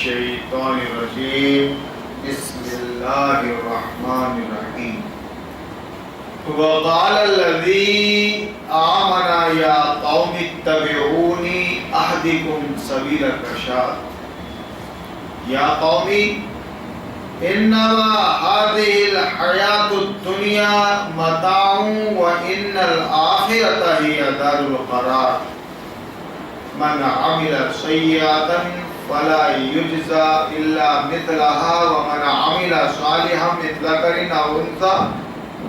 الشیطان الرجیم بسم اللہ الرحمن الرحیم وقال الذی آمن یا قوم اتبعونی اہدکم سبیل الرشاد یا قومی انما هذه الحیاة الدنیا متاع وان الآخرة هي دار القرار من عمل سیئاتا فلا یجزا الا مثلها ومن عمل صالحا من ذکر او انثى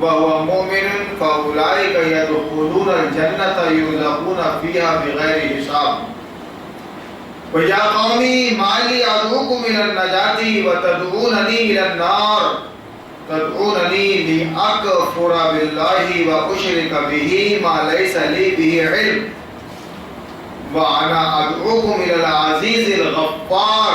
وهو مؤمن فاولئک يدخلون الجنة یرزقون فيها بغیر حساب وَيَا قَوْمِ مَا لِي أَدْعُوكُمْ إِلَى النَّجَاةِ وَتَدْعُونَنِي إِلَى النَّارِ تَدْعُونَنِي لِأَكْفُرَ بِاللَّهِ وَأُشْرِكَ بِهِ مَا لَيْسَ لِي بِهِ عِلْمٌ وَأَنَا أَدْعُوكُمْ إِلَى الْعَزِيزِ الْغَفَّارِ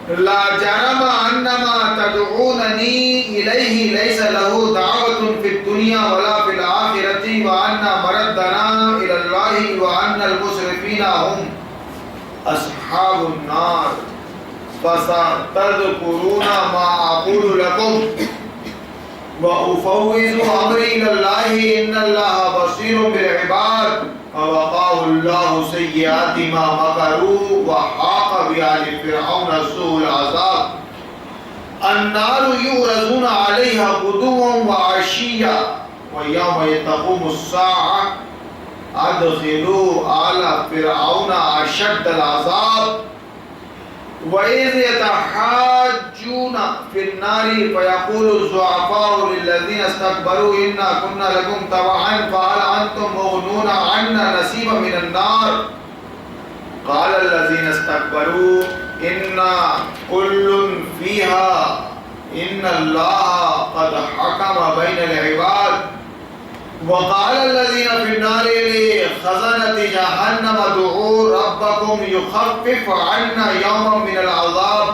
لَا جَرَمَ أَنَّ مَا تَدْعُونَنِي إِلَيْهِ لَيْسَ لَهُ دَعْوَةٌ فِي الدُّنْيَا وَلَا فِي الْآخِرَةِ وَأَنَّ مَرَدَّنَا إِلَى اللَّهِ وَأَنَّ الْمُسْرِفِينَ هُمْ اصحاب النار فستذکرون ما اقول لكم وافوض امری الى الله ان الله بصیر بالعباد ووقاه الله سیئات ما مکروا وحاق بآل فرعون سوء العذاب النار يعرضون عليها غدوا وعشيا ويوم تقوم الساعة ادخلوا آل فرعون اشد العذاب وإذ يتحاجون في النار فيقول الضعفاء للذين استكبروا إنا كنا لكم تبعا فهل أنتم مغنون عنا نصيبا من النار قال الذين استكبروا إنا كل فيها إن الله قد حكم بين العباد وقال الذين في النار لخزنة جهنم ادعوا ربكم يخفف عنا يوما من العذاب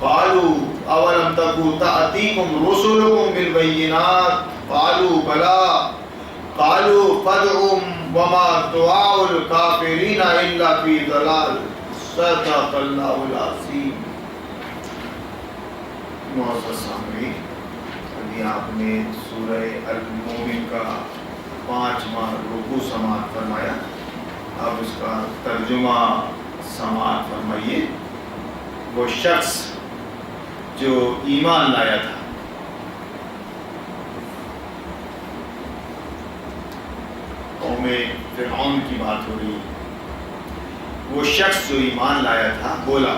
قالوا أولم تكن تأتيكم رسلكم بالبينات قالوا بلى قالوا فادعوا وما دعاء الكافرين إلا في ضلال صدق الله العظيم. معزز سامعین، آپ نے سورہ المومن کا 5واں رکوع سماعت فرمایا. اب اس کا ترجمہ سماعت فرمائیے. وہ شخص جو ایمان لایا تھا، قوم فرعون کی بات ہو رہی ہے. وہ شخص جو ایمان لایا تھا بولا،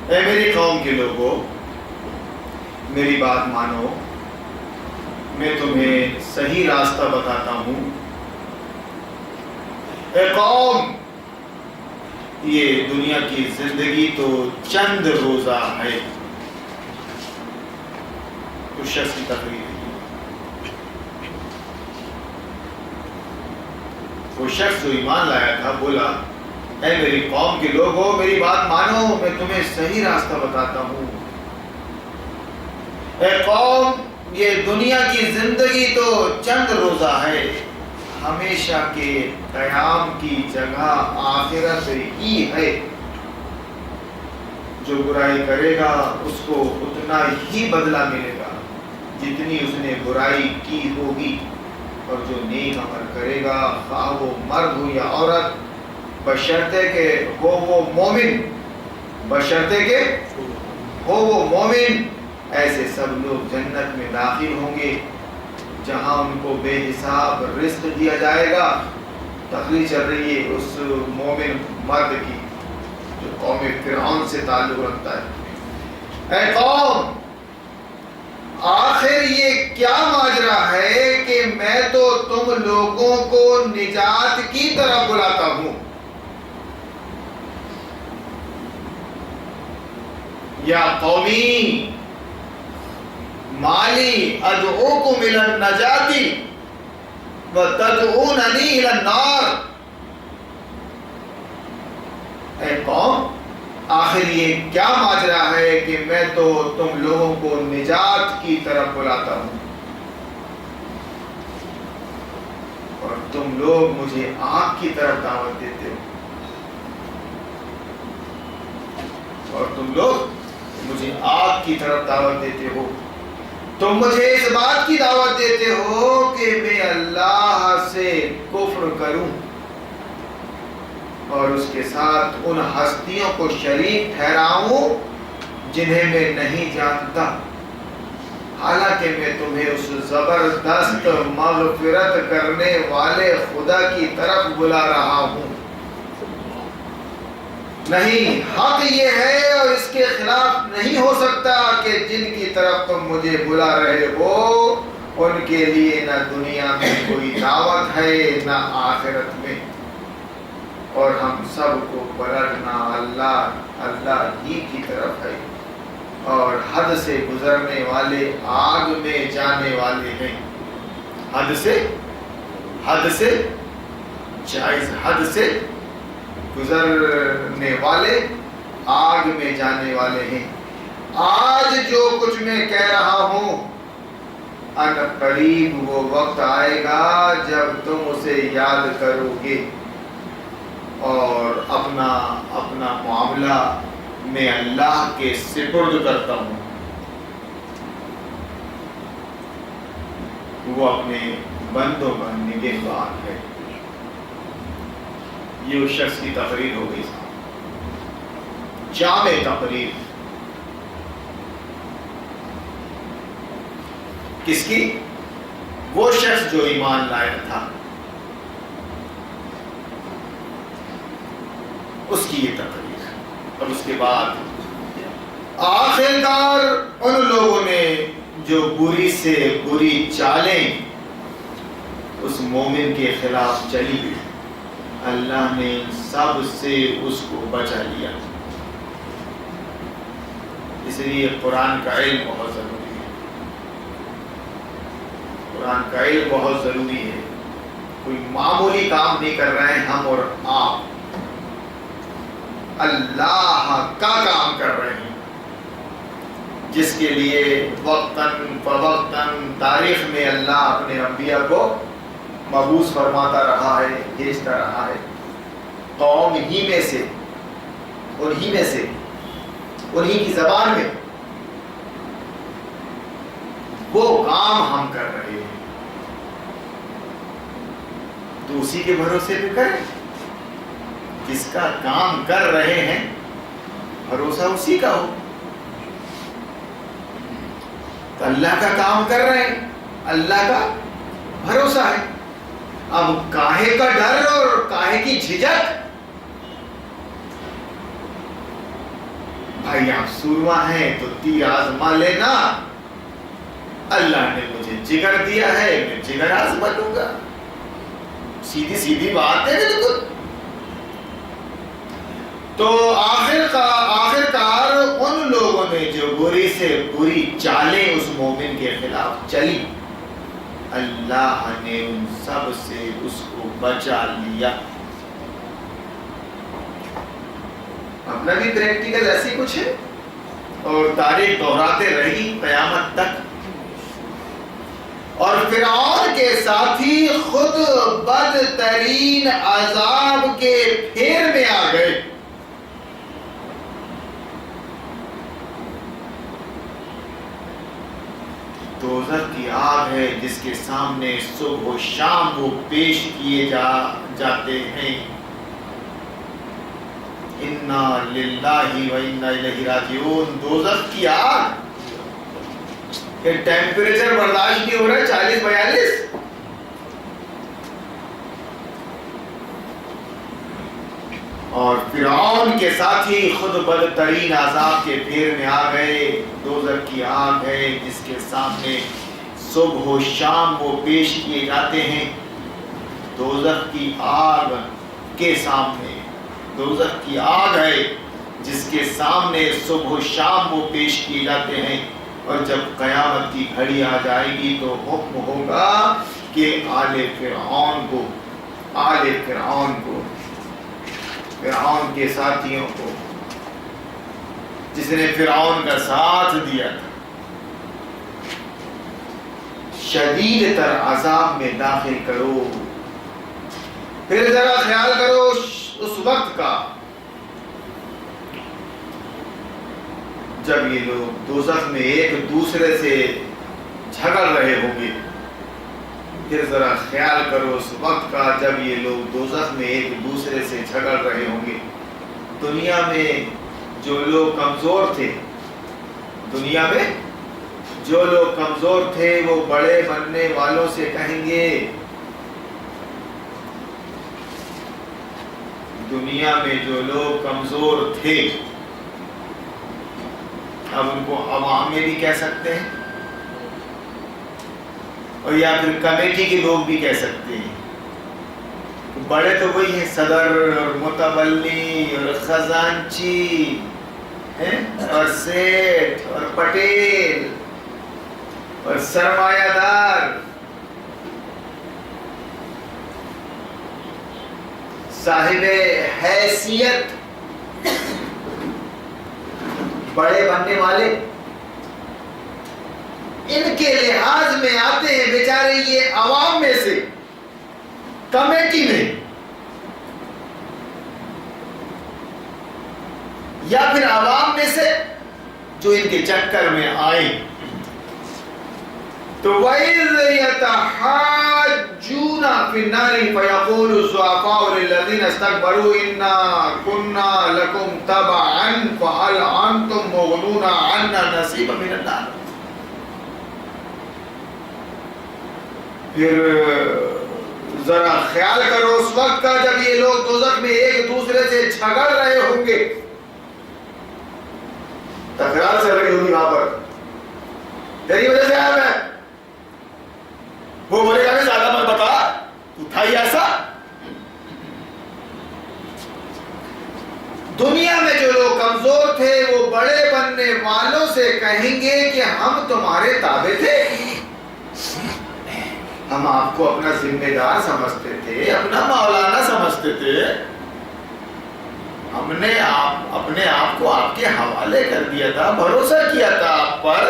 اے میری قوم کے لوگوں، میری بات مانو، میں تمہیں صحیح راستہ بتاتا ہوں. اے قوم، یہ دنیا کی زندگی تو چند روزہ ہے. اس شخص کی تقریر ہے. وہ شخص جو ایمان لایا تھا بولا، اے میری قوم کے لوگوں، میری بات مانو، میں تمہیں صحیح راستہ بتاتا ہوں. اے قوم، یہ دنیا کی زندگی تو چند روزہ ہے. ہمیشہ کے قیام کی جگہ آخرت ہی ہے. جو برائی کرے گا اس کو اتنا ہی بدلہ ملے گا جتنی اس نے برائی کی ہوگی، اور جو نیک عمل کرے گا خواہ وہ مرد ہو یا عورت، بشرطے کہ ہو وہ مومن، بشرطے کہ ہو وہ مومن، ایسے سب لوگ جنت میں داخل ہوں گے جہاں ان کو بے حساب رزق دیا جائے گا. تقریر چل رہی ہے اس مومن مرد کی جو قوم فرعون سے تعلق رکھتا ہے. اے قوم، آخر یہ کیا ماجرا ہے کہ میں تو تم لوگوں کو نجات کی طرف بلاتا ہوں. یا قومی مالی ادعوکم الی النجاة وتدعوننی الی النار. اے قوم، آخر یہ کیا ماجرا ہے کہ میں تو تم لوگوں کو نجات کی طرف بلاتا ہوں اور تم لوگ مجھے آگ کی طرف دعوت دیتے ہو. تم لوگ مجھے آگ کی طرف دعوت دیتے ہو، تم مجھے اس بات کی دعوت دیتے ہو کہ میں اللہ سے کفر کروں اور اس کے ساتھ ان ہستیوں کو شریک ٹھہراؤں جنہیں میں نہیں جانتا، حالانکہ میں تمہیں اس زبردست مغفرت کرنے والے خدا کی طرف بلا رہا ہوں۔ نہیں، حق یہ ہے اور اس کے خلاف نہیں ہو سکتا کہ جن کی طرف تم مجھے بلا رہے ہو ان کے لیے نہ دنیا میں کوئی دعوت ہے نہ آخرت میں، اور ہم سب کو پلٹنا اللہ ہی کی طرف ہے، اور حد سے گزرنے والے آگ میں جانے والے ہیں۔ حد سے جائز حد سے گزرنے والے آگ میں جانے والے ہیں۔ آج جو کچھ میں کہہ رہا ہوں ان قریب وہ وقت آئے گا جب تم اسے یاد کرو گے اور اپنا معاملہ میں اللہ کے سپرد کرتا ہوں، وہ اپنے بندوں کا نگہبان ہے۔ یہ اس شخص کی تقریر ہو گئی، جامع تقریر۔ کس کی؟ وہ شخص جو ایمان لایا تھا، اس کی یہ تقریر۔ اور اس کے بعد آخرکار ان لوگوں نے جو بری سے بری چالیں اس مومن کے خلاف چلی، اللہ نے سب سے اس کو بچا لیا۔ اس لیے قرآن کا علم بہت ضروری ہے، قرآن کا علم بہت ضروری ہے۔ کوئی معمولی کام نہیں کر رہے ہیں ہم اور آپ، اللہ کا کام کر رہے ہیں، جس کے لیے وقتاً فوقتاً تاریخ میں اللہ اپنے انبیاء کو مبعوث فرماتا رہا ہے، بھیجتا رہا ہے، قوم ہی میں سے، انہی کی زبان میں وہ کام ہم کر رہے ہیں، تو اسی کے بھروسے پہ کریں۔ جس کا کام کر رہے ہیں بھروسہ اسی کا ہو، تو اللہ کا کام کر رہے ہیں، اللہ کا بھروسہ ہے۔ اب کاہے کا ڈر اور کاہے کی جھجک؟ بھائی آپ سورما ہیں تو تیر آزما لینا، اللہ نے مجھے جگر دیا ہے میں جگر آزما لوں گا، سیدھی بات ہے بالکل۔ تو آخرکار ان لوگوں نے جو بری سے بری چالیں اس مومن کے خلاف چلی، اللہ نے ان سب سے اس کو بچا لیا۔ اپنا بھی پریکٹیکل ایسی کچھ ہے اور تاریخ دہراتے رہی قیامت تک۔ اور فرعون کے ساتھی خود بدترین عذاب کے پھیر میں آ گئے۔ دوزخ کی آگ ہے جس کے سامنے صبح و شام وہ پیش کیے جاتے ہیں۔ انا للہ و انا الیہ راجعون۔ دوزخ کی آگ کہ ٹیمپریچر برداشت نہیں ہو رہا ہے 40-42، اور فرعون کے ساتھی خود بدترین عذاب کے پھیر میں آ گئے۔ دوزخ کی آگ ہے جس کے سامنے صبح و شام وہ پیش کیے جاتے ہیں۔ دوزخ کی آگ کے سامنے، دوزخ کی آگ ہے جس کے سامنے صبح و شام وہ پیش کیے جاتے ہیں، اور جب قیامت کی گھڑی آ جائے گی تو حکم ہوگا کہ آل فرعون کو، فرعون کے ساتھیوں کو، جس نے فرعون کا ساتھ دیا تھا، شدید تر عذاب میں داخل کرو۔ پھر ذرا خیال کرو اس وقت کا جب یہ لوگ دوزخ میں ایک دوسرے سے جھگڑ رہے ہوں گے. پھر ذرا خیال کرو اس وقت کا جب یہ لوگ دوزخ میں ایک دوسرے سے جھگڑ رہے ہوں گے. دنیا میں جو لوگ کمزور تھے، دنیا میں جو لوگ کمزور تھے وہ بڑے بننے والوں سے کہیں گے، دنیا میں جو لوگ کمزور تھے اب ان کو عوام میں بھی کہہ سکتے ہیں اور یا پھر کمیٹی کے لوگ بھی کہہ سکتے ہیں. بڑے تو وہی ہیں، صدر اور متولی اور خزانچی اور سیٹھ اور پٹیل اور سرمایہ دار، صاحب حیثیت، بڑے بننے والے. ان کے لحاظ میں آتے ہیں بیچارے یہ عوام میں سے، کمیٹی میں، یا پھر عوام میں سے جو ان کے چکر میں آئے. تو وَإِذْ يَتَحَاجُّونَ فِي النَّارِ فَيَقُولُ الضُّعَفَاءُ لِلَّذِينَ اسْتَكْبَرُوا إِنَّا كُنَّا لَكُمْ تَبَعًا فَهَلْ أَنْتُمْ مُغْنُونَ عَنَّا نَصِيبًا مِنَ النَّارِ. پھر ذرا خیال کرو اس وقت کا جب یہ لوگ دوزخ میں ایک دوسرے سے جھگڑ رہے ہوں گے، تکرار چل رہی ہوگی وہاں پر، تیری وجہ سے آیا میں. وہ بولے گا کہ زیادہ مت بتا، تو تھا ہی ایسا. دنیا میں جو لوگ کمزور تھے وہ بڑے بننے والوں سے کہیں گے کہ ہم تمہارے تابع تھے، ہم آپ کو اپنا ذمہ دار سمجھتے تھے، اپنا مولانا سمجھتے تھے، ہم نے اپنے آپ کو آپ کے حوالے کر دیا تھا، بھروسہ کیا تھا آپ پر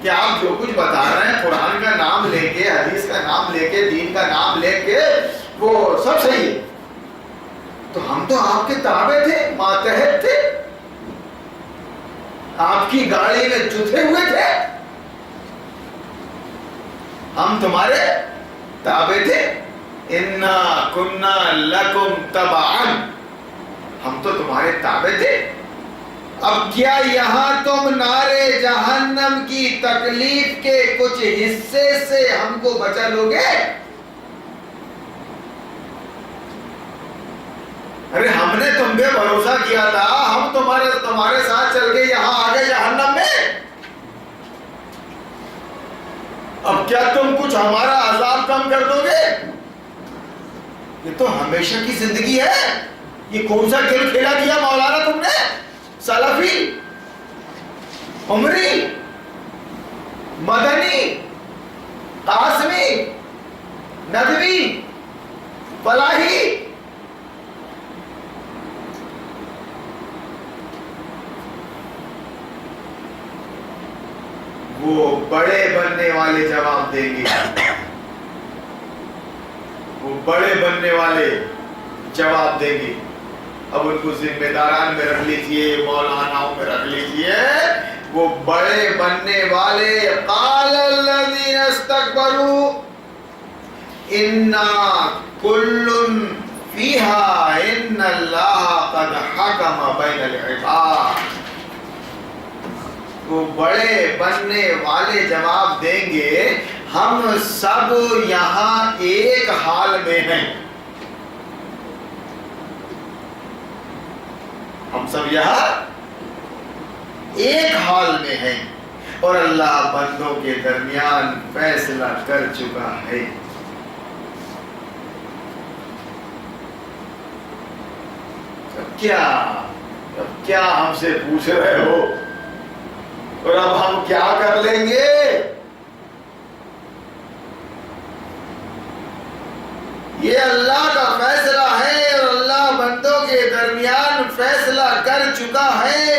کہ آپ جو کچھ بتا رہے ہیں قرآن کا نام لے کے، حدیث کا نام لے کے، دین کا نام لے کے وہ سب صحیح ہے. تو ہم تو آپ کے تابع تھے، ماتحت تھے، آپ کی گاڑی میں جتے ہوئے تھے، ہم تمہارے تابع تھے. اِنَّا كُنَّا لَكُمْ تَبَعًا، ہم تو تمہارے تابع تھے. اب کیا یہاں تم نارے جہنم کی تکلیف کے کچھ حصے سے ہم کو بچا لو گے؟ ارے ہم نے تم پہ بھروسہ کیا تھا، ہم تمہارے ساتھ چل کے یہاں آ گئے جہنم میں، اب کیا تم کچھ ہمارا عذاب کم کر دو گے؟ یہ تو ہمیشہ کی زندگی ہے. یہ کون سا کھیل کھیلا دیا مولانا تم نے؟ سلفی، عمری، مدنی، قاسمی، ندوی، فلاحی. وہ بڑے بننے والے جواب دیں گے، وہ بڑے بننے والے جواب دیں گے. اب ان کو ذمہ داران میں رکھ لیجئے، مولاناؤں میں رکھ لیجئے. وہ بڑے بننے والے، قال الذین استکبروا انا کل فیہا ان اللہ قد حکم بین العباد. وہ بڑے بننے والے جواب دیں گے ہم سب یہاں ایک حال میں ہیں، ہم سب یہاں ایک حال میں ہیں اور اللہ بندوں کے درمیان فیصلہ کر چکا ہے. اب کیا ہم سے پوچھ رہے ہو اور اب ہم کیا کر لیں گے؟ یہ اللہ کا فیصلہ ہے اور اللہ بندوں کے درمیان فیصلہ کر چکا ہے.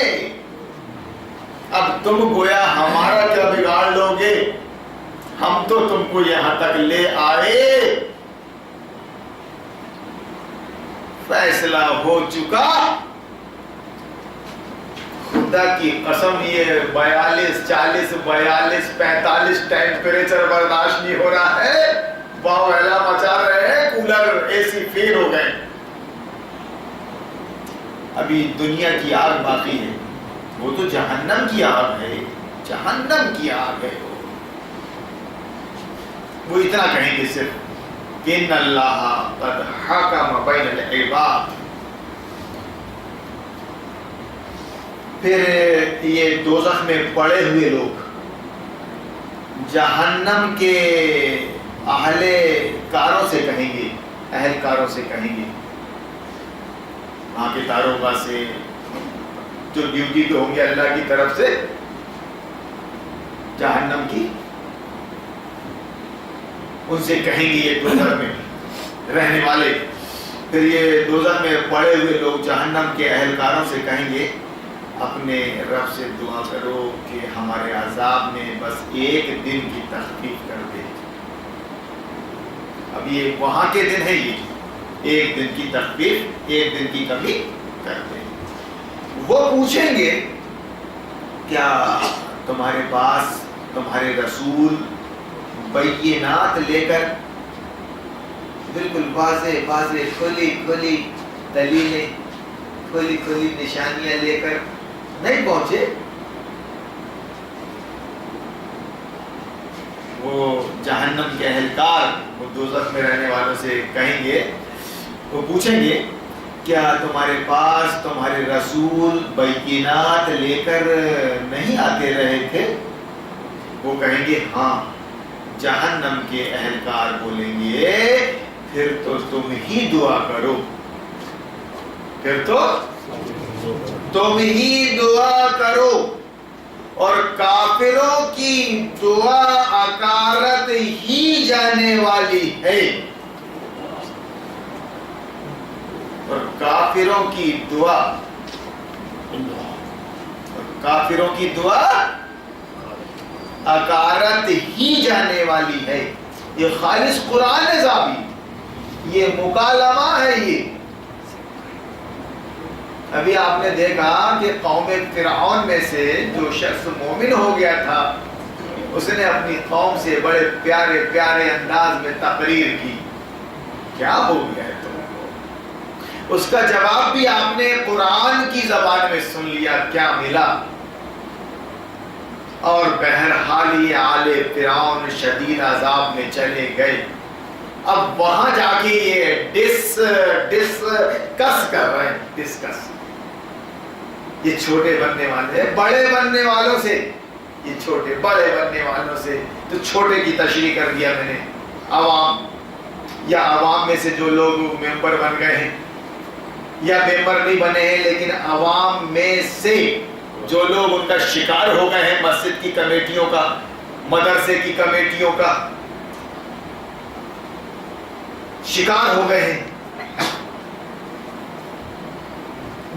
اب تم گویا ہمارا کیا بگاڑ لو گے؟ ہم تو تم کو یہاں تک لے آئے، فیصلہ ہو چکا. خدا کی قسم یہ 42 40 42 45 ٹیمپریچر برداشت نہیں ہو رہا ہے، باولا مچا رہے ہیں، کولر اے سی فیل ہو گئے. ابھی دنیا کی آگ باقی ہے، وہ تو جہنم کی آگ ہے، جہنم کی آگ ہے. وہ اتنا کہیں گے صرف ان اللہ قد حکم بین العباد. پھر یہ دوزخ میں پڑے ہوئے لوگ جہنم کے اہل کاروں سے کہیں گے، اہلکاروں سے کہیں گے، وہاں کے داروغہ سے جو ڈیوٹی پہ ہوں گے اللہ کی طرف سے، جہنم کی، ان سے کہیں گے یہ دوزخ میں رہنے والے. پھر یہ دوزخ میں پڑے ہوئے لوگ جہنم کے اہلکاروں سے کہیں گے اپنے رب سے دعا کرو کہ ہمارے عذاب میں بس ایک دن کی تخفیف کر دے. اب یہ وہاں کے دن ہے، یہ ایک دن کی تخفیف، ایک دن کی کمی کر دے. وہ پوچھیں گے کیا تمہارے پاس تمہارے رسول بینات لے کر، بالکل واضح واضح کھلی کھلی دلیلیں، کھلی کھلی نشانیاں لے کر نہیں پہنچے؟ وہ جہنم کے اہلکار وہ دوزخ میں رہنے والوں سے کہیں گے، وہ پوچھیں گے کیا تمہارے پاس تمہارے رسول بینات لے کر نہیں آتے رہے تھے؟ وہ کہیں گے ہاں. جہنم کے اہلکار بولیں گے پھر تو تم ہی دعا کرو، پھر تو تم ہی دعا کرو. اور کافروں کی دعا اکارت ہی جانے والی ہے، اور کافروں کی دعا، کافروں کی دعا اکارت ہی جانے والی ہے. یہ خالص قرآن ضابط، یہ مکالمہ ہے. یہ ابھی آپ نے دیکھا کہ قوم فرعون میں سے جو شخص مومن ہو گیا تھا، اس نے اپنی قوم سے بڑے پیارے پیارے انداز میں تقریر کی، کیا ہو گیا ہے تم کو؟ اس کا جواب بھی آپ نے قرآن کی زبان میں سن لیا، کیا ملا؟ اور بہرحال یہ آل فرعون شدید عذاب میں چلے گئے. اب وہاں جا کے یہ ڈسکس کر رہے ہیں، ڈسکس. یہ چھوٹے بننے والے ہیں بڑے بننے والوں سے، یہ چھوٹے بڑے بننے والوں سے. تو چھوٹے کی تشریح کر دیا میں نے، عوام، یا عوام میں سے جو لوگ ممبر بن گئے ہیں یا ممبر نہیں بنے ہیں لیکن عوام میں سے جو لوگ ان کا شکار ہو گئے ہیں، مسجد کی کمیٹیوں کا، مدرسے کی کمیٹیوں کا شکار ہو گئے ہیں،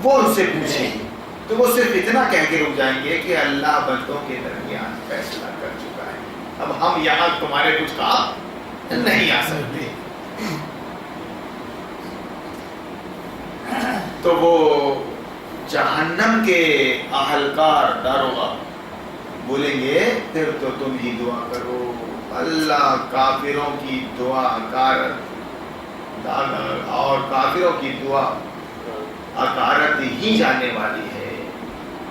وہ ان سے پوچھیں گے تو وہ صرف اتنا کہہ کے رک جائیں گے کہ اللہ بندوں کے درمیان فیصلہ کر چکا ہے، اب ہم یہاں تمہارے کچھ کام نہیں آ سکتے. تو وہ جہنم کے اہلکار داروغہ بولیں گے پھر تو تم ہی دعا کرو. اللہ کافروں کی دعا اور کافروں کی دعا اکارت ہی جانے والی ہے.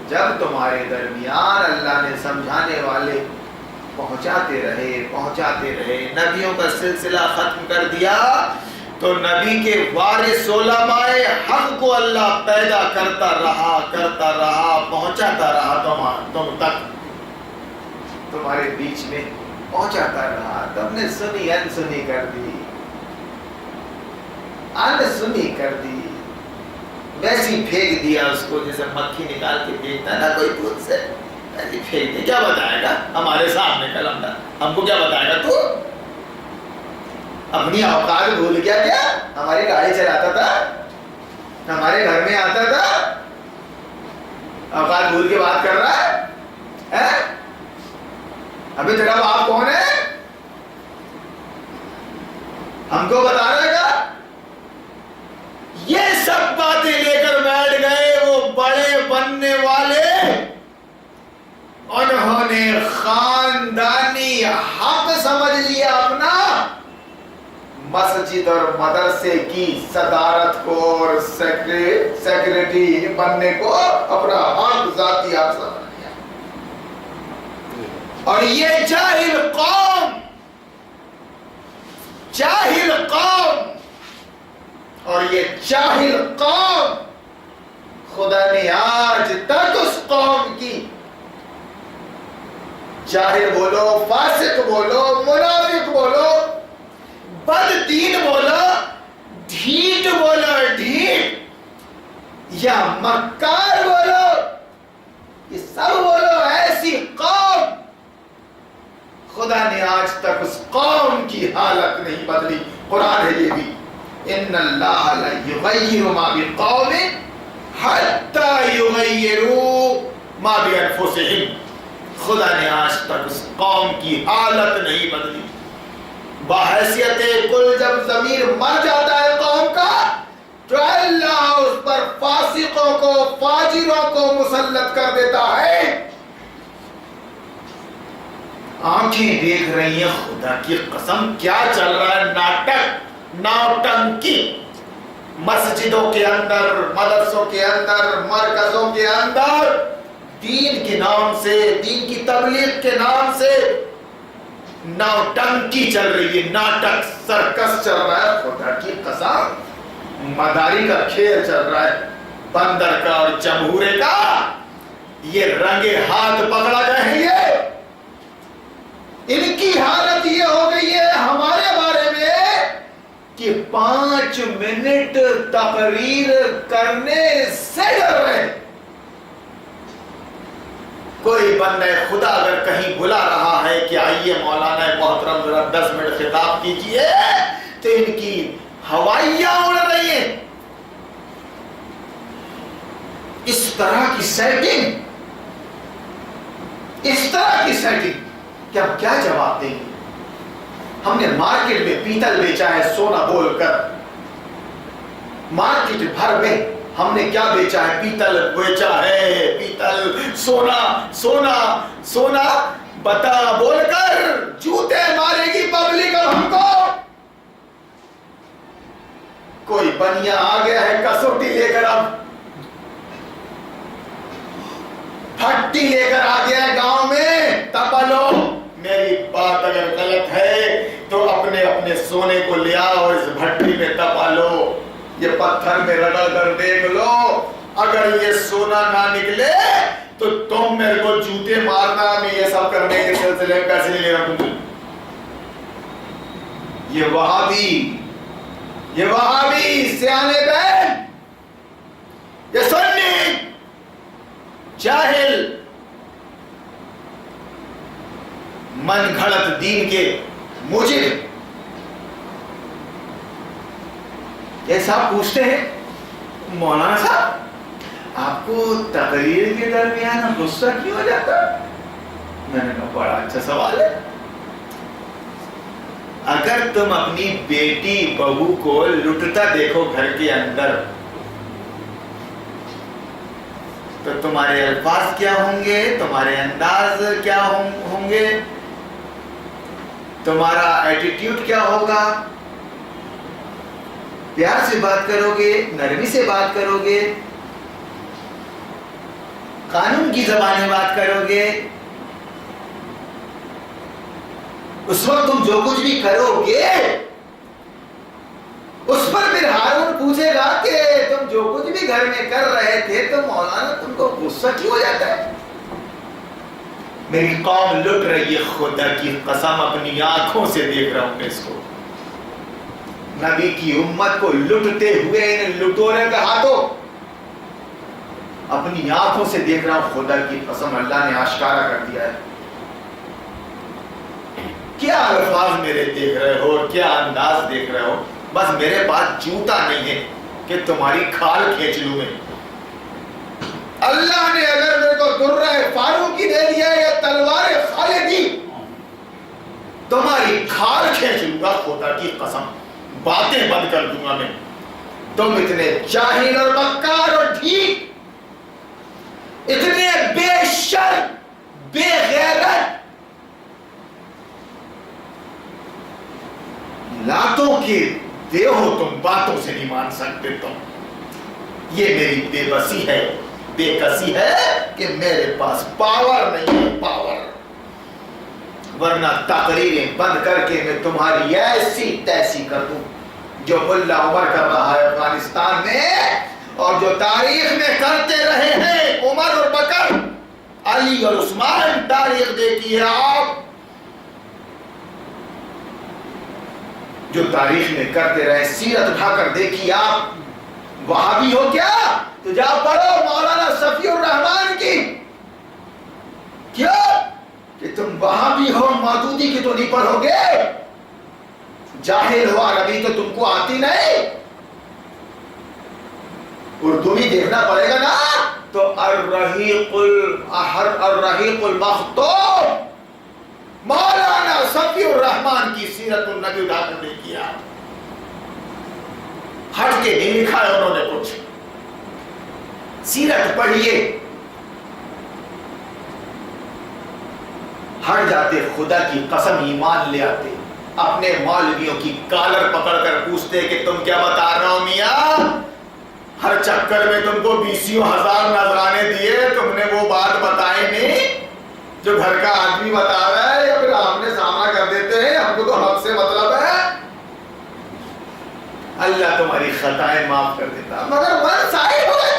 جب تمہارے درمیان اللہ نے سمجھانے والے پہنچاتے رہے، نبیوں کا سلسلہ ختم کر دیا تو نبی کے وارث علماء حق کو اللہ پیدا کرتا رہا، پہنچاتا رہا تم تک، تمہارے بیچ میں پہنچاتا رہا. تم نے سنی انسنی کر دی، انسنی کر دی، ویسی پھینک دیا اس کو جیسے مکھی نکال کے پھینکتا نا کوئی دودھ سے، ایسی پھینک دی. کیا بتائے گا ہمارے سامنے کلمدار؟ ہم کو کیا بتائے گا؟ تو اپنی اوقات بھول گیا کیا؟ ہماری گاڑی چلاتا تھا، ہمارے گھر میں آتا تھا، اوقات بھول کے بات کر رہا ہے؟ ابھی تیرا باپ کون ہے؟ ہم کو بتا رہے گا؟ یہ سب باتیں لے کر بیٹھ گئے وہ بڑے بننے والے مسجد اور مدرسے کی صدارت کو اور سیکریٹری بننے کو اپنا حق ذاتی حق سمجھ لیا. اور یہ جاہل قوم اور یہ جاہل قوم، خدا نے آج تک اس قوم کی جاہل بولو، فاسق بولو، منافق بولو، بد دین بولو، ڈھیٹ بولو، ڈھیٹ یا مکار بولو، یہ سب بولو، ایسی قوم، خدا نے آج تک اس قوم کی حالت نہیں بدلی. قرآن ہے یہ بھی، ان اللہ لا یغیر ما بقوم حتی یغیروا ما بانفسہم. خدا نے آج تک اس قوم کی حالت نہیں بدلی. بحیثیت کل جب ضمیر مر جاتا ہے قوم کا تو اللہ اس پر فاسقوں کو، فاجروں کو مسلط کر دیتا ہے. آنکھیں دیکھ رہی ہیں، خدا کی قسم کیا چل رہا ہے، ناٹک، نوٹنکی، مسجدوں کے اندر، مدرسوں کے اندر، مرکزوں کے اندر، دین کے نام سے، دین کی تبلیغ کے نام سے نوٹنکی چل رہی ہے، ناٹک، سرکس چل رہا ہے. خدا کی قسم مداری کا کھیل چل رہا ہے، بندر کا اور چمہورے کا. یہ رنگے ہاتھ پکڑا جائیں گے. ان کی حالت یہ ہو گئی ہے ہمارے بارے میں کہ 5 منٹ تقریر کرنے سے ڈر رہے. کوئی بندہ خدا اگر کہیں بلا رہا ہے کہ آئیے مولانا محترم ذرا 10 منٹ خطاب کیجئے، تو ان کی ہوائیاں اڑ رہی ہیں. اس طرح کی سیٹنگ کہ ہم کیا جواب دیں گے؟ ہم نے مارکیٹ میں پیتل بیچا ہے سونا بول کر، مارکیٹ بھر میں ہم نے کیا بیچا ہے؟ پیتل بیچا ہے، پیتل، سونا، سونا، سونا بتا بول کر جوتے مارے گی پبلک اب ہم کو. کوئی بنیا آ گیا ہے کسوٹی لے کر، اب پھٹی لے کر آ گیا ہے گاؤں میں، تپلو. میری بات اگر غلط ہے تو اپنے اپنے سونے کو لیا اور اس بھٹی میں تپا لو، یہ پتھر میں رگڑ کر دیکھ لو. اگر یہ سونا نہ نکلے تو تم میرے کو جوتے مارنا. میں یہ سب کرنے کے سلسلے میں پیسے نہیں لے رہا ہوں. یہ وہابی سیانے بہن، یہ سنی جاہل من گھڑت دین کے مجرم یہ صاحب پوچھتے ہیں، مولانا صاحب آپ کو تقریر کے درمیان غصہ کیوں ہو جاتا؟ میں نے کہا بڑا اچھا سوال ہے. اگر تم اپنی بیٹی بہو کو لٹتا دیکھو گھر کے اندر تو تمہارے الفاظ کیا ہوں گے، تمہارے انداز کیا ہوں گے، تمہارا ایٹیٹیوڈ کیا ہوگا؟ پیار سے بات کرو گے، نرمی سے بات کرو گے، قانون کی زبان میں بات کرو گے. اس وقت تم جو کچھ بھی کرو گے اس پر پھر ہارون پوچھے گا کہ تم جو کچھ بھی گھر میں کر رہے تھے تو مولانا تم کو غصہ کیوں ہو جاتا ہے؟ میری قوم لٹ رہی ہے، خدا کی قسم اپنی آنکھوں سے دیکھ رہا ہوں میں اس کو. نبی کی امت کو لٹتے ہوئے ان لٹورے کے ہاتھوں اپنی آنکھوں سے دیکھ رہا ہوں. خدا کی قسم اللہ نے آشکارا کر دیا ہے. کیا الفاظ میرے دیکھ رہے ہو، کیا انداز دیکھ رہے ہو؟ بس میرے پاس جوتا نہیں ہے کہ تمہاری کھال کھینچ لوں میں. اللہ نے اگر میرے کو درہ فاروقی دے دیا یا تلوار خالدی، تمہاری کھال کھینچ لوں گا. خدا کی قسم باتیں بند کر دوں گا میں. تم اتنے جاہل اور مکار اور ڈھیٹ، اتنے بے شرم، بے غیرت، لاتوں کیونکہ دیو ہو تم، باتوں سے نہیں مان سکتے تم. یہ میری بے بسی ہے، بے کسی ہے کہ میرے پاس پاور نہیں ہے، پاور. ورنہ تقریریں بند کر کے میں تمہاری ایسی تیسی کر دوں جو ملا عمر کر رہا ہے افغانستان میں، اور جو تاریخ میں کرتے رہے ہیں عمر اور بکر، علی اور عثمان. تاریخ دیکھی ہے آپ، جو تاریخ میں کرتے رہے. سیرت اٹھا کر دیکھی آپ. وہابی ہو کیا تو جا پڑھو مولانا صفی الرحمان کی. کیا کہ تم وہابی ہو مودودی کی تو نہیں پڑھو گے؟ جاہل ہو، عربی تو تم کو آتی نہیں، اردو بھی دیکھنا پڑے گا نا. تو الرحیق المختوم مولانا صفی الرحمان کی سیرت النبی اٹھا کر نہیں کیا. ہٹ کے نہیں لکھا ہے انہوں نے کچھ. سیرت پڑھیے. ہٹ جاتے، خدا کی قسم ایمان لے آتے. اپنے مولویوں کی کالر پکڑ کر پوچھتے کہ تم کیا بتا رہے ہو میاں؟ ہر چکر میں تم کو 20,000 نذرانے دیے، تم نے وہ بات بتائی نہیں جو گھر کا آدمی بتا رہا ہے، یا پھر آمنے سامنا کر دیتے ہیں. ہم کو تو حق سے مطلب ہے. اللہ تمہاری خطائیں معاف کر دیتا، مگر ون سائڈ ہو گئے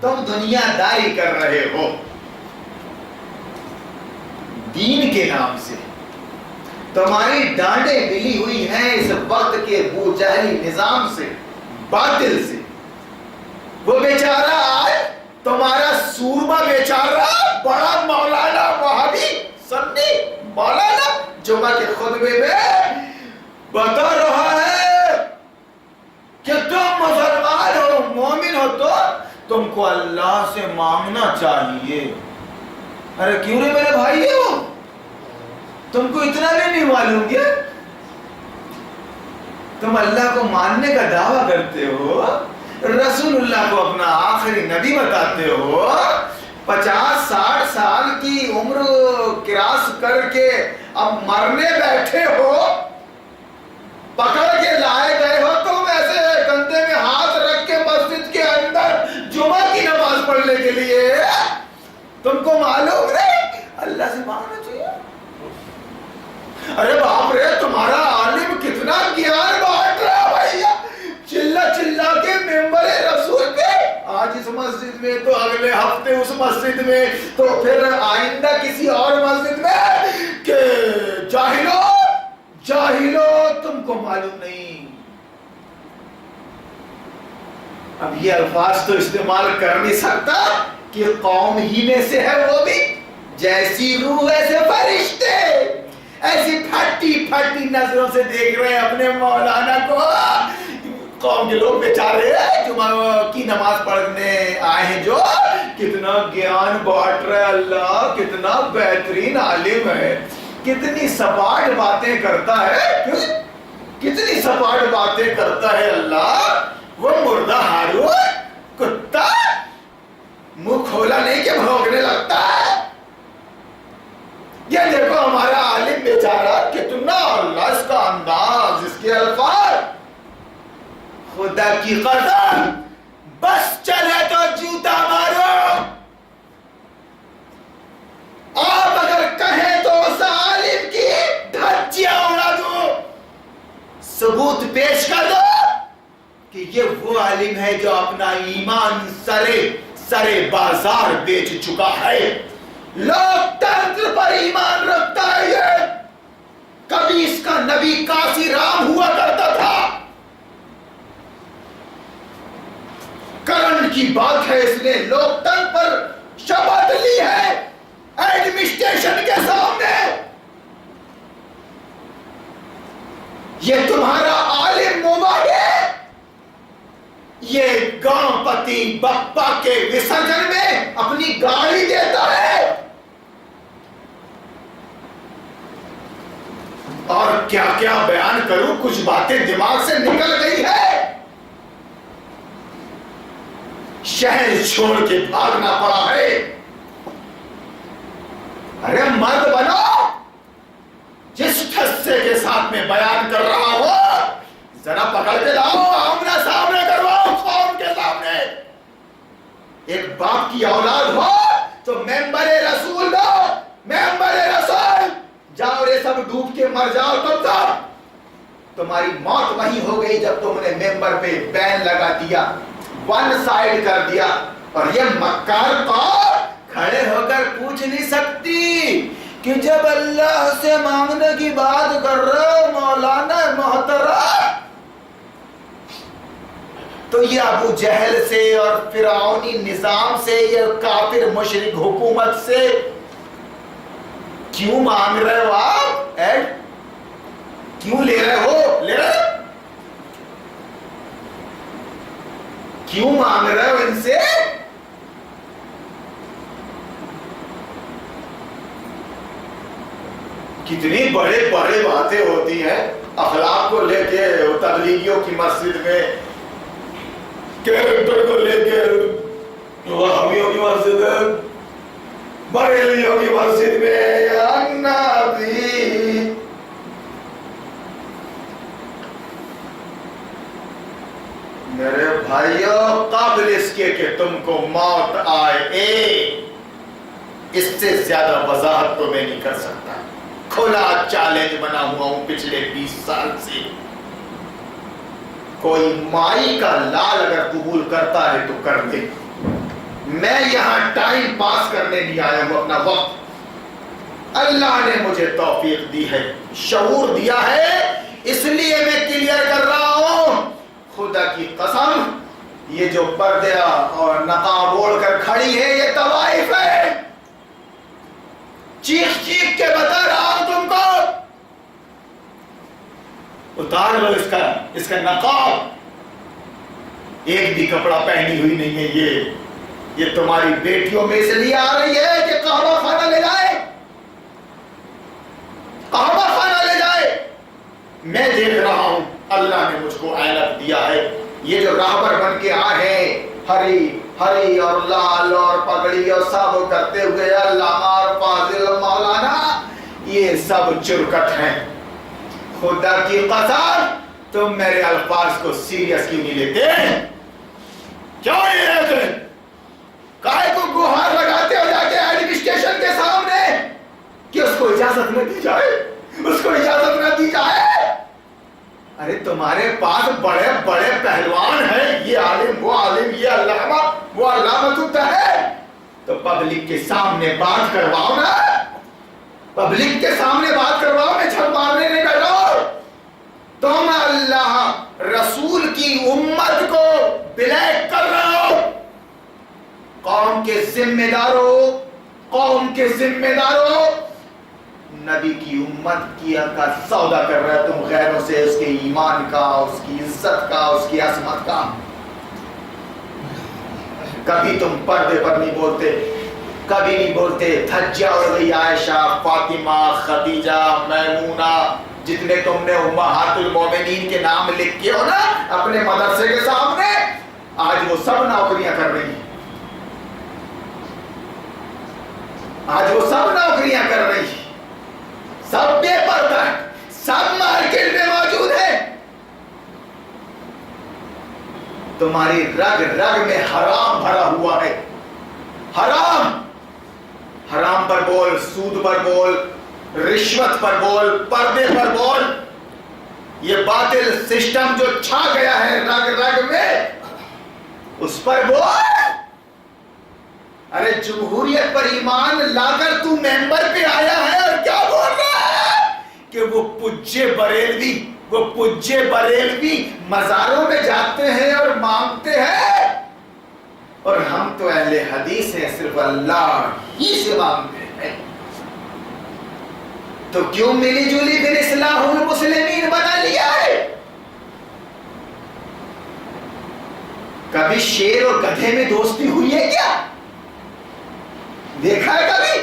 تم دنیا داری کر رہے ہو دین کے نام سے. تمہاری ڈانڈیں ملی ہوئی ہیں اس وقت کے بو جہلی نظام سے، باطل سے. وہ بیچارہ آج تمہارا سورما بیچارہ بڑا مولانا وہابی سنی مولانا جمعہ کے خطبے میں بتا رہا ہے کہ تم مسلمان ہو، مومن ہو تو تم کو اللہ سے مانگنا چاہیے. ارے کیوں رے میرے بھائی ہو، تم کو اتنا بھی نہیں معلوم کیا؟ تم اللہ کو ماننے کا دعویٰ کرتے ہو، رسول اللہ کو اپنا آخری نبی بتاتے ہو، 50-60 سال کی عمر کراس کر کے اب مرنے بیٹھے ہو، پکڑ کے لائے گئے ہو تم ایسے کندھے میں ہاتھ رکھ کے مسجد کے اندر جمعہ کی نماز پڑھنے کے لیے. تم کو معلوم نہیں اللہ سے مانگنا چاہیے. ارے باپ رے، تمہارا عالم کتنا گیان بانٹ رہا بھیا، چلا چلا کے ممبر رسول پہ، آج اس مسجد میں تو اگلے ہفتے اس مسجد میں تو پھر آئندہ کسی اور مسجد میں، کہ جاہلو جاہلو تم کو معلوم نہیں. اب یہ الفاظ تو استعمال کر نہیں سکتا کہ قوم ہی میں سے ہے، وہ بھی جیسی روح ایسے فرشتے، ایسی پھٹی پھٹی نظروں سے دیکھ رہے ہیں اپنے مولانا کو. قوم کے لوگ بیچارے جمعہ کی نماز پڑھنے آئے ہیں، جو کتنا گیان بانٹ رہے. اللہ کتنا بہترین عالم ہے، کتنی سپاٹ باتیں کرتا ہے، کتنی سپاٹ باتیں کرتا ہے اللہ. وہ مردہ ہارون کتا منہ کھولا نہیں کہ بھونکنے لگتا ہے. یہ دیکھو ہمارا عالم بیچارہ کتنا، اللہ اس کا انداز، اس کے الفاظ، خدا کی قسم بس چلے تو جوتا مارو. آپ اگر کہیں تو اس عالم کی دھجیاں اڑا دو، ثبوت پیش کر دو کہ یہ وہ عالم ہے جو اپنا ایمان سرے بازار بیچ چکا ہے. لوگ تنتر پر ایمان رکھتا ہے. یہ کبھی اس کا نبی کاسی رام ہوا کرتا تھا، کرن کی بات ہے، اس نے لوگ تن پر شپت لی ہے ایڈمنسٹریشن کے سامنے. یہ تمہارا عالم موبائل ہے، یہ گاؤں پتی بپا کے وسرجن میں اپنی گاڑی دیتا ہے. اور کیا کیا بیان کروں، کچھ باتیں دماغ سے نکل گئی ہے. شہر چھوڑ کے بھاگنا پڑا ہے. ارے مرد بنو، جس ٹھسے کے ساتھ میں بیان کر رہا ہو ذرا پکڑ کے لاؤ، آمنا سامنے کرواؤ قوم کے سامنے. ایک باپ کی اولاد ہو تو ممبر رسول دو، ممبر رسول جاؤ رے سب ڈوب کے مر جاؤ. تم سب تمہاری موت وہی ہو گئی جب تم نے ممبر پہ بین لگا دیا، ون سائیڈ کر دیا. اور یہ مکار قوم کھڑے ہو کر پوچھ نہیں سکتی کہ جب اللہ سے مانگنے کی بات کر رہے ہو مولانا محترم، تو یہ ابو جہل سے اور فرعونی نظام سے، یہ کافر مشرک حکومت سے کیوں مانگ رہے ہو آپ؟ ایڈ کیوں لے رہے ہو؟ لے رہے کیوں مانگ رہے ہو ان سے؟ کتنی بڑے بڑے باتیں ہوتی ہیں اخلاق کو لے کے، تبلیغیوں کی مسجد میں، کیریکٹر کو لے کے وہابیوں کی مسجد میں، بریلویوں کی مسجد میں، یا نبی. میرے بھائیوں، قابل اس کے کہ تم کو موت آئے، اس سے زیادہ وضاحت تو میں نہیں کر سکتا. کھلا چیلنج بنا ہوا ہوں پچھلے 20 سال سے. کوئی مائی کا لال اگر قبول کرتا ہے تو کر دے. میں یہاں ٹائم پاس کرنے نہیں آیا ہوں اپنا وقت. اللہ نے مجھے توفیق دی ہے، شعور دیا ہے، اس لیے میں کلیئر کر رہا ہوں. خدا کی قسم، یہ جو پردے اور نقاب اوڑھ کر کھڑی ہے یہ طوائف ہے. چیخ چیخ کے بتا رہا ہوں تم کو، اتار لو اس کا نقاب. ایک بھی کپڑا پہنی ہوئی نہیں ہے. یہ تمہاری بیٹیوں میں اس لیے آ رہی ہے کہ قہوہ خانہ لے جائے، قہوہ خانہ لے جائے. میں دیکھ رہا ہوں، اللہ نے مجھ کو عینت دیا ہے. یہ جو راہبر بن کے آئے ہیں، ہری ہری اور لال اور پگڑی اور سب کرتے ہوئے علامہ اور فاضل مولانا، یہ سب چرکٹ ہیں. خدا کی قسم تم میرے الفاظ کو سیریس کیوں نہیں لیتے؟ کیوں نہیں لیتے؟ کائے کو گوہار لگاتے ہو جا کے ایڈمنسٹریشن کے سامنے کہ اس کو اجازت نہ دی جائے، اس کو اجازت نہ دی جائے. ارے تمہارے پاس بڑے بڑے پہلوان ہیں، یہ عالم وہ عالم، یہ علامہ وہ علامت ہے، تو پبلک کے سامنے بات کرواؤ نا، پبلک کے سامنے بات کرواؤ. میں چھپ مارنے نہیں بیٹھا. تم اللہ رسول کی امت کو بلیک کر رہے ہو. قوم کے ذمہ داروں، قوم کے ذمہ داروں، نبی کی امت کیا کا سودا کر رہا ہے تم غیروں سے، اس کے ایمان کا، اس کی عزت کا، اس کی عظمت کا. کبھی تم پردے پر نہیں بولتے، کبھی نہیں بولتے. دھجیاں اڑ گئی عائشہ، فاطمہ، خدیجہ، میمونہ، جتنے تم نے امہات المومنین کے نام لکھے ہو نا اپنے مدرسے کے سامنے، آج وہ سب نوکریاں کر رہی ہیں. آج وہ سب نوکریاں کر رہی ہیں، سب پیپر کٹ، سب مارکیٹ میں موجود ہے. تمہاری رگ رگ میں حرام بھرا ہوا ہے. حرام، حرام پر بول، سود پر بول، رشوت پر بول، پردے پر بول. یہ باطل سسٹم جو چھا گیا ہے رگ رگ میں، اس پر بول. ارے جمہوریت پر ایمان لا کر تو ممبر پہ آیا ہے اور کیا بول رہا ہے کہ وہ پجے بریلوی مزاروں میں جاتے ہیں اور مانگتے ہیں، اور ہم تو اہل حدیث ہیں، صرف اللہ ہی سے مانگتے ہیں. تو کیوں ملی جلی پھر اصلاح المسلمین بنا لیا ہے؟ کبھی شیر اور گدھے میں دوستی ہوئی ہے کیا؟ دیکھا ہے کبھی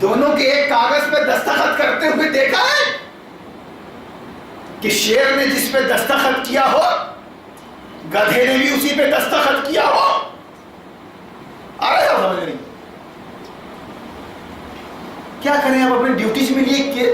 دونوں کے ایک کاغذ پہ دستخط کرتے ہوئے دیکھا ہے کہ شیر نے جس پہ دستخط کیا ہو گدھے نے بھی اسی پہ دستخط کیا ہو؟ آ رہے ہو سمجھ نہیں؟ کیا کریں آپ اپنی ڈیوٹی سے ملیے کہ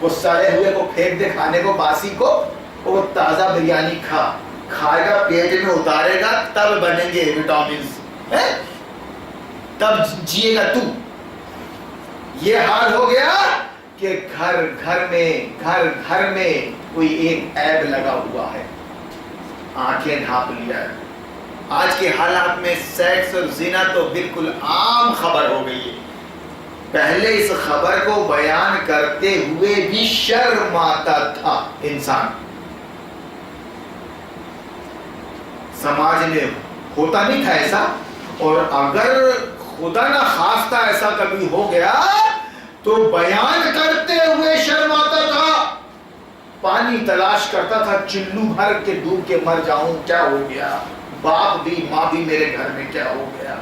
وہ سڑے ہوئے کو پھینک دے کھانے کو، باسی کو، وہ تازہ بریانی کھائے گا، پیٹ میں اتارے گا، تب بنیں گے وٹامنز، تب جیے گا تو۔ یہ حال ہو گیا کہ گھر میں کوئی ایک عیب لگا ہوا ہے، آنکھیں ڈھانپ لیا ہے۔ آج کے حالات میں سیکس اور زنا تو بالکل عام خبر ہو گئی ہے۔ پہلے اس خبر کو بیان کرتے ہوئے بھی شرم آتا تھا انسان، سماج میں ہوتا نہیں تھا ایسا، اور اگر خدا نہ خواستہ ایسا کبھی ہو گیا تو بیان کرتے ہوئے شرم آتا تھا، پانی تلاش کرتا تھا، چلو بھر کے ڈوب کے مر جاؤں، کیا ہو گیا، باپ بھی ماں بھی میرے گھر میں کیا ہو گیا۔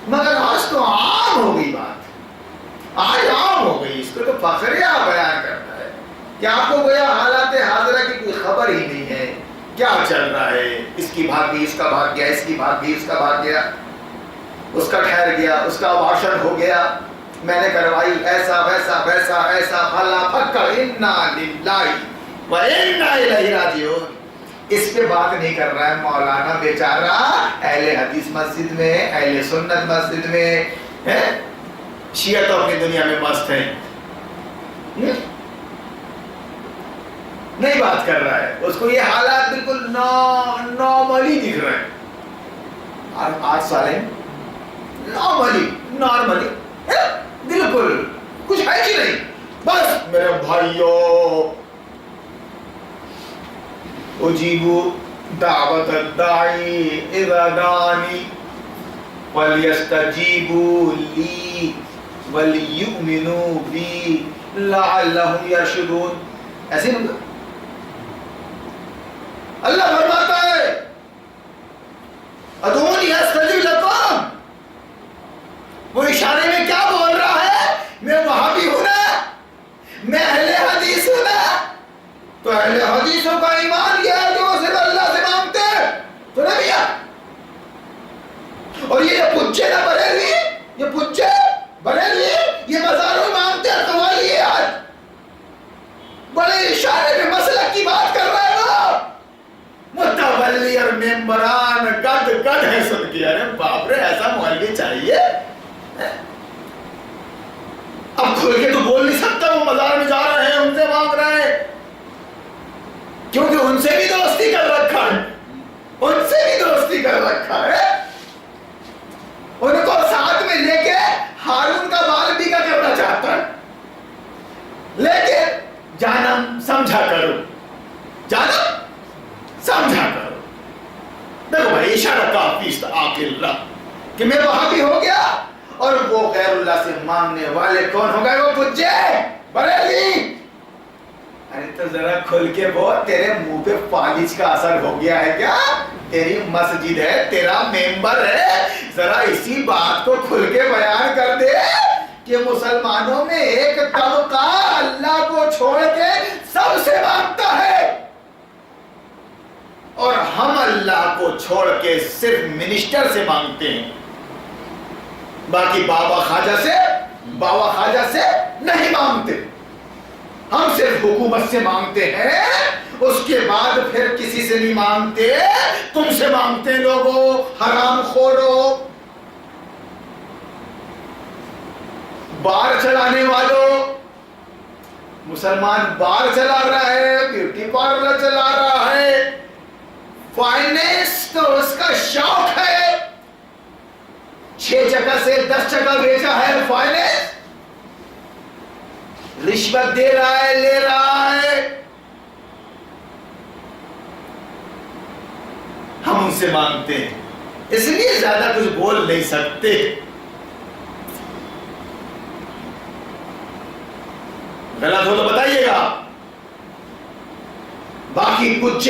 مگر آج تو عام ہو گئی بات، آج عام ہو گئی، اس کو تو فخریہ بیان کرتا ہے کہ آپ کو گویا حالات حاضرہ کی کوئی خبر ہی نہیں ہے، کیا چل رہا ہے، اس کی بھاگ گئی، اس کا بھاگ گیا، اس کی بھاگ گئی، اس کا بھاگ گیا، اس کا ٹھہر گیا، اس کا واشن ہو گیا، میں نے کروائی، ایسا ویسا ویسا ایسا پھلا پھکڑ، انا للہ و انا الیہ راجعون۔ اس پہ بات نہیں کر رہا ہے مولانا بیچارہ، اہل حدیث مسجد میں، اہل سنت مسجد میں، شیعہ تو اپنی دنیا میں مست ہے، نہیں بات کر رہا ہے، اس کو یہ حالات بالکل نارملی دکھ رہے ہیں۔ آج سالے نارملی بالکل کچھ ہے ہی نہیں، بس میرے بھائیوں، اجیبوا دعوت الداعی اذا دعانی ولیستجیبوا لی ولیؤمنوا بی لعلہم یرشدون۔ ایسے نہیں، اللہ فرماتا ہے ادعونی استجب لکم، وہ اشارے میں کیا بول رہا ہے، میں وہابی ہوں نا، میں اہل حدیث ہوں نا، تو اہل حدیثوں کا ایمان یہ ہے کہ وہ صرف اللہ سے مانگتے ہیں، تو نہ بھیا، اور یہ پچھے نہ بریلوی، یہ پچھے بریلوی یہ مزاروں مانگتے ہیں، قوالی یار بڑے اشارے میں مسلک کی بات کر رہے ہو، متولی اور ممبران گد ہے سن کے، ارے باپ رے ایسا مولوی چاہیے، اب کھل کے تو بول نہیں سکتا، وہ مزار میں جا رہے ہیں، ان سے مانگ رہے ہیں، کیونکہ ان سے بھی دوستی کر رکھا ہے، ان سے بھی دوستی کر رکھا ہے، ان کو ساتھ میں لے کے ہارون کا بال بھی کا کرنا چاہتا ہے، لیکن جانم سمجھا کرو، جانم سمجھا کرو، دیکھو بھائی اشارہ کافی عاقل رہا کہ میں وہاں بھی ہو گیا، اور وہ غیر اللہ سے مانگنے والے کون ہو گئے، وہ پجے بریلی۔ ارے تو ذرا کھل کے بول، تیرے منہ پہ فالج کا اثر ہو گیا ہے کیا، تیری مسجد ہے، تیرا ممبر ہے، ذرا اسی بات کو کھل کے بیان کر دے کہ مسلمانوں میں ایک طبقہ اللہ کو چھوڑ کے سب سے مانگتا ہے، اور ہم اللہ کو چھوڑ کے صرف منسٹر سے مانگتے ہیں، باقی بابا خواجہ سے نہیں مانگتے، ہم صرف حکومت سے مانگتے ہیں، اس کے بعد پھر کسی سے نہیں مانگتے، تم سے مانگتے ہیں لوگوں، حرام خورو، بار چلانے والوں، مسلمان بار چلا رہا ہے، بیوٹی پارلر چلا رہا ہے، فائنینس تو اس کا شوق ہے، 6 جگہ سے 10 جگہ بھیجا ہے فائنینس، رشوت دے رہا ہے، لے رہا ہے، ہم ان سے مانگتے ہیں، اس لیے زیادہ کچھ بول نہیں سکتے، غلط ہو تو بتائیے گا، باقی کچھ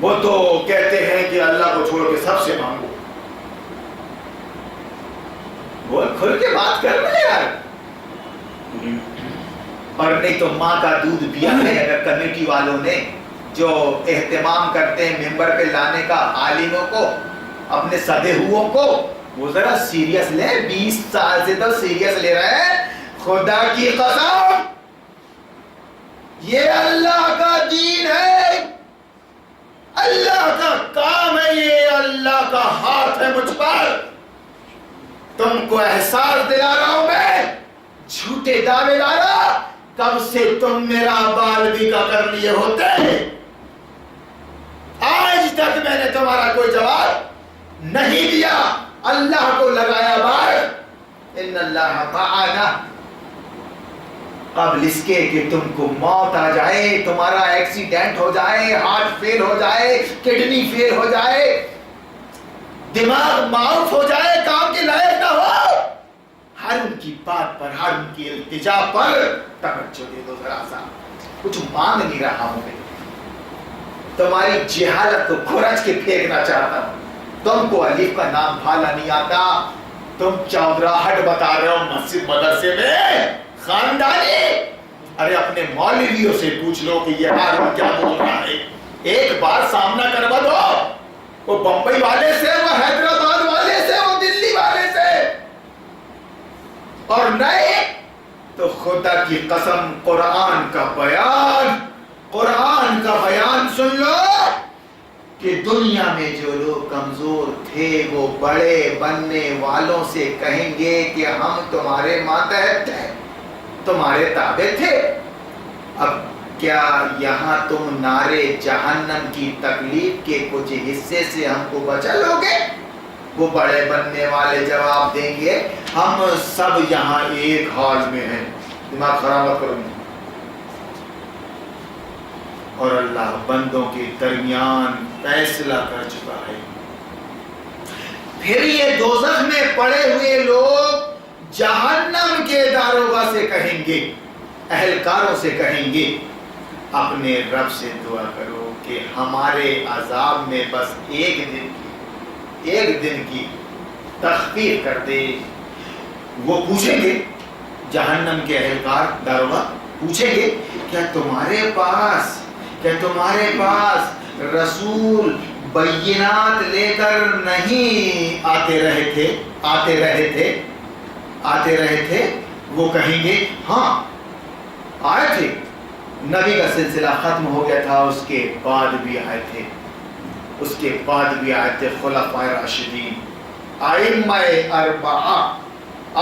وہ تو کہتے ہیں کہ اللہ کو چھوڑ کے سب سے مانگو، وہ کھل کے بات کر رہے ہیں یار، اور نہیں تو ماں کا دودھ پیا ہے، اگر کمیٹی والوں نے جو اہتمام کرتے ہیں ممبر پہ لانے کا عالموں کو، اپنے سدے ہوئوں کو، وہ ذرا سیریس لیں، 20 سال سے تو سیریس لے رہے ہیں، خدا کی قسم یہ اللہ کا دین ہے، اللہ کا کام ہے، یہ اللہ کا ہاتھ ہے مجھ پر۔ تم کو احساس دلا رہا ہوں میں، جھوٹے دعوے دارا، کب سے تم میرا بال بھی کا کر لیے ہوتے، آج تک میں نے تمہارا کوئی جواب نہیں دیا، اللہ کو لگایا بار۔ ان اللہ معنا، قبل اس کے کہ تم کو موت آ جائے، تمہارا ایکسیڈنٹ ہو جائے، ہارٹ فیل ہو جائے، کڈنی فیل ہو جائے، دماغ معاف ہو جائے، کام کے لائق نہ ہو، ہر ان کی بات پر، ہر ان کی التجا پر توجہ دے دو ذرا سا۔ کچھ مانگ نہیں رہا ہوں میں، تمہاری جہالت کو کھرچ کے پھینکنا چاہتا ہوں۔ تم کو الف کا نام بھالا نہیں آتا، تم چودراہٹ بتا رہے ہو مسجد مدرسے میں، خاندانی۔ ارے اپنے مولویوں سے پوچھ لو کہ یہ حال کیا بول رہا ہے، ایک بار سامنا کروا دو، وہ بمبئی والے سے، وہ حیدرآباد والے سے، وہ دلی والے سے، اور نہیں تو خدا کی قسم قرآن کا بیان، قرآن کا بیان سن لو کہ دنیا میں جو لوگ کمزور تھے وہ بڑے بننے والوں سے کہیں گے کہ ہم تمہارے ماتحت تھے، تمہارے تابع تھے۔ اب کیا یہاں تم نارے جہنم کی تکلیف کے کچھ حصے سے ہم کو بچا لو گے؟ وہ بڑے بننے والے جواب دیں گے ہم سب یہاں ایک حال میں ہیں، دماغ خراب مت کرو۔ اور اللہ بندوں کے درمیان فیصلہ کر چکا ہے۔ پھر یہ دوزخ میں پڑے ہوئے لوگ جہنم کے داروغہ سے کہیں گے، اہلکاروں سے کہیں گے اپنے رب سے دعا کرو کہ ہمارے عذاب میں بس ایک دن کی تخفیف کر دے۔ وہ پوچھیں گے، جہنم کے اہلکار داروغہ پوچھیں گے کیا تمہارے پاس رسول بینات لے کر نہیں آتے رہے تھے؟ وہ کہیں گے ہاں آئے تھے، نبی کا سلسلہ ختم ہو گیا تھا، اس کے بعد بھی آئے تھے خلفائے راشدین، ائمہ اربعہ،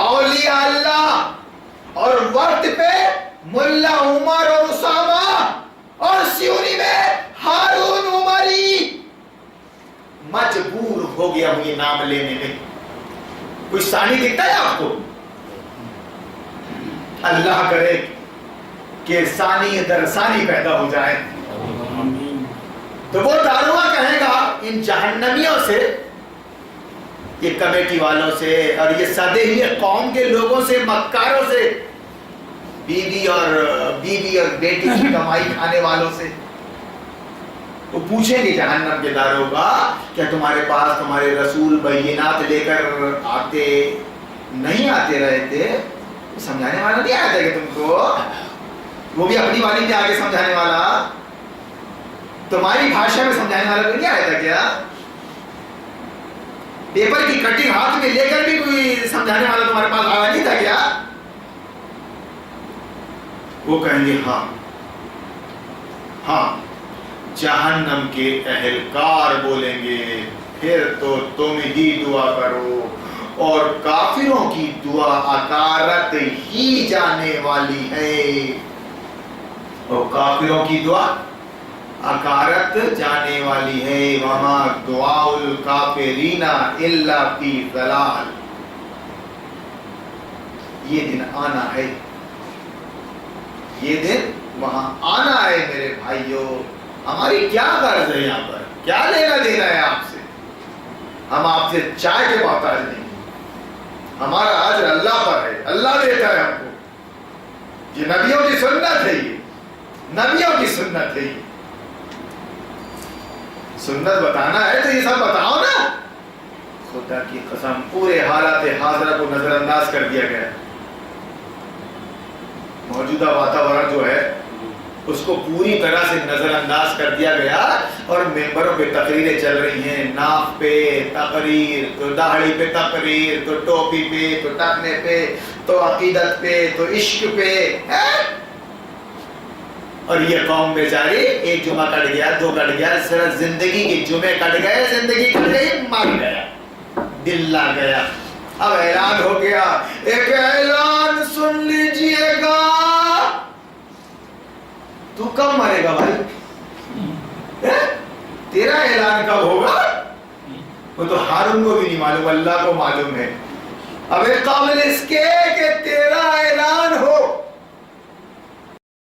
اولیاء اللہ، اور وقت پہ ملا عمر اور اسامہ، اور سیونی میں ہارون عمری۔ مجبور ہو گیا ہوں یہ نام لینے میں۔ کوئی ثانی دکھتا ہے آپ کو؟ اللہ کرے کہ ثانی در ثانی پیدا ہو جائے۔ تو وہ داروغہ کہے گا ان جہنمیوں سے، یہ کمیٹی والوں سے، اور یہ سدے ہوئے قوم کے لوگوں سے، مکاروں سے، بیوی اور بیٹی کی کمائی کھانے والوں سے، وہ پوچھیں گے جہنم کے داروغہ کیا تمہارے پاس تمہارے رسول بینات لے کر نہیں آتے رہے تھے؟ سمجھانے والا نہیں آیا تھا کہ تم کو؟ وہ بھی اپنی والی میں آگے سمجھانے والا، تمہاری بھاشا میں سمجھانے والا کوئی نہیں آیا تھا کیا؟ پیپر کی کٹنگ ہاتھ میں لے کر بھی کوئی سمجھانے والا تمہارے پاس آیا نہیں تھا کیا؟ وہ کہیں گے ہاں۔ جہنم کے اہلکار بولیں گے پھر تو تم ہی دعا کرو، اور کافروں کی دعا اکارت ہی جانے والی ہے، اور کافروں کی دعا اکارت جانے والی ہے۔ وما دعاء الکافرین الا فی ضلال۔ یہ دن آنا ہے، یہ دن وہاں آنا ہے میرے بھائیوں۔ ہماری کیا غرض ہے یہاں پر؟ کیا لینا دینا ہے آپ سے؟ ہم آپ سے چائے کے محتاج نہیں، ہمارا اجر اللہ پر ہے، اللہ دیتا ہے ہم کو۔ یہ نبیوں کی سنت ہے، یہ نبیوں کی سنت ہے۔ سنت بتانا ہے تو یہ سب بتاؤ نا۔ خدا کی قسم پورے حالات حاضرہ کو نظر انداز کر دیا گیا۔ موجودہ واتاورن جو ہے اس کو پوری طرح سے نظر انداز کر دیا گیا اور ممبروں پہ تقریریں چل رہی ہیں، ناف پہ تقریر، تو داڑھی پہ تقریر، تو ٹوپی پہ، تو ٹکنے پہ، تو عقیدت پہ، تو عشق پہ، اور یہ قوم بیچاری ایک جمعہ کٹ گیا، 2 کٹ گیا، صرف زندگی کے جمعے کٹ گئے، زندگی کٹ گئی، مر گیا، دل لا گیا۔ اب اعلان ہو گیا، ایک اعلان سن لیجئے گا۔ تو کب مرے گا بھائی؟ تیرا اعلان کب ہوگا؟ وہ تو ہارون کو بھی نہیں معلوم، اللہ کو معلوم ہے۔ اب قابل اس کے کہ تیرا اعلان ہو